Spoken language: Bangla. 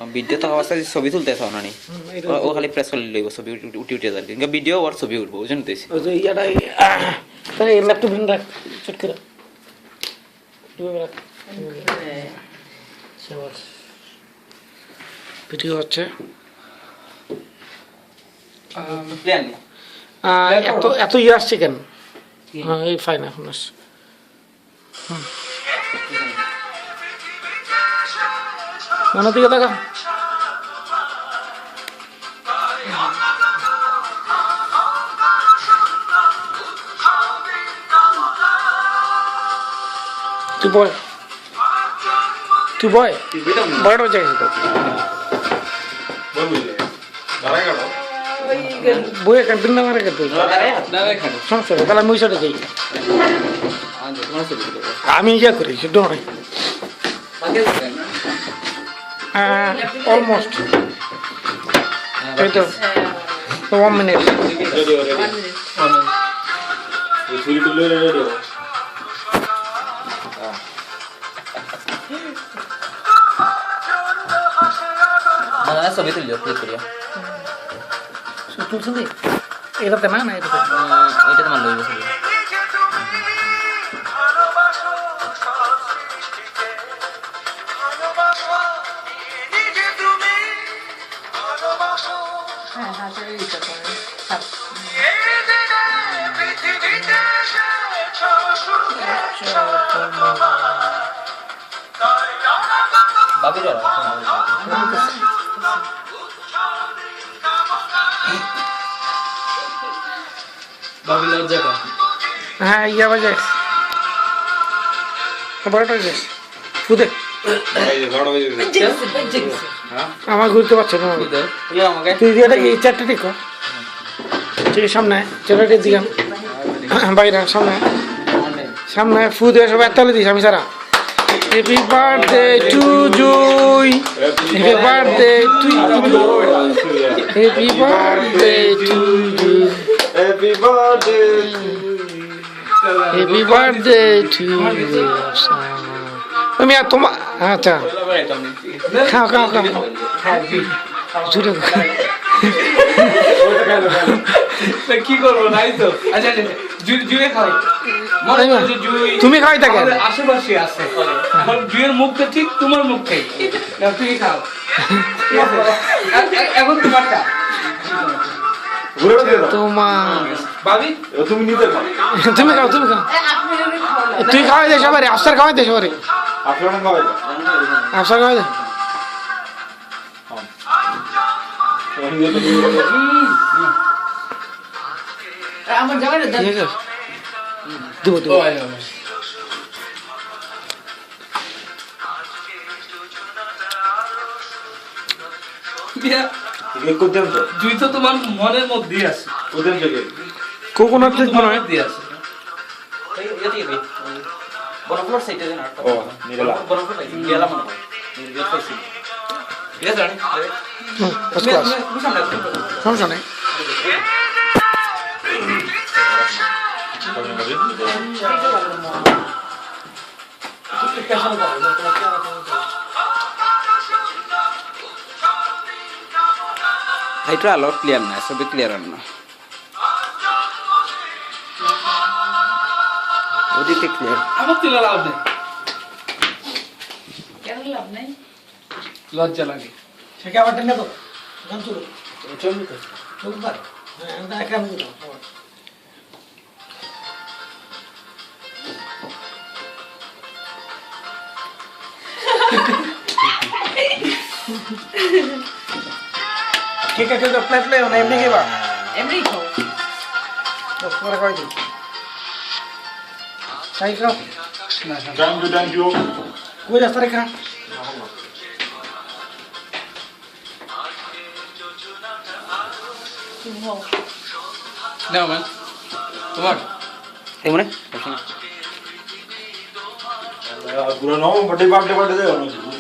ভিডিও থাকা অবস্থায় ছবি তুলতেছ না নি ও খালি প্রেস করে লইব ছবি উঠে উঠে যাবে কিন্তু ভিডিও আর ছবি উঠবো বুঝছেন তো ওই যে ইয়াটাই তাই ল্যাপটপ রাখ চট করে ভিডিও হচ্ছে এত এত ইয়ে আসছে কেন হ্যাঁ এই ফাইন এখন আসছে মনের দিকে দেখা তুই বয় বয়টা চাইছি তো বইয়ে কাটবেন না মারা কাটবেন সমস্যা নেই তাহলে আমি ওই সাথে যাই আমি ইয়া করি সেটা নয় অলমোস্ট এই তো 1 মিনিট ছবি তুলিও ক্লিক করিয়া তুলছি এটাতে না না এটাতে এটা তোমার লইব ছবি হ্যাঁ ইয়া বাজে বড়টা বাজে ফুদে আমার ঘুরতে পারছে না তুই এটা এই চারটে ঠিক ঠিক সামনে চারটে দিলাম বাইরে সামনে সামনে ফুদে সব একতালে দিস আমি সারা happy birthday to Jui happy birthday to happy birthday to Jui Happy birthday happy birthday to তুমি আর তোমার আচ্ছা খাও খাও খাও জুড়ে কি করবো নাই তো আচ্ছা জুয়ে খাই তুমি খাই থাকে আশেপাশে আছে জুয়ের মুখটা ঠিক তোমার মুখ খাই তুমি খাও এখন তোমারটা তোমার ভাবি তুমি নিতে খাও তুমি খাও তুমি খাও তুই খাওয়াই দে সবারে আফসার খাওয়াই দে সবারে আপনারা খাওয়াই আফসার খাওয়াই দে আমার যাবে না ঠিক আছে দিব দিব জুই তো তোমার মনের মধ্যেই আছে কোকোনাট ঠিক মনে হয় দিয়ে আছে বরফলোর সাইডে দেন আর ও নিরালা বরফলোর সাইডে গেলা মনে হয় নির্গত পাইছি এটা জানি ফার্স্ট ক্লাস সমস্যা নেই এটা আলো ক্লিয়ার না সবই ক্লিয়ার না ওদিকে ক্লিয়ার আমার তিলা লাভ নেই কেন লাভ নাই লজ্জা লাগে সেটা আবার টেনে তো গান চলো চলবে তো চলতে পারে হ্যাঁ একা আমি দাও ঠিক আছে তো প্লেট লে না এমনি খেবা এমনি খাও দশ করে কয় দিন তাই খাও থ্যাংক ইউ কই রাস্তা রেখা নাও ম্যাম তোমার এই মনে পুরো নাও বার্থডে বার্থডে বার্থডে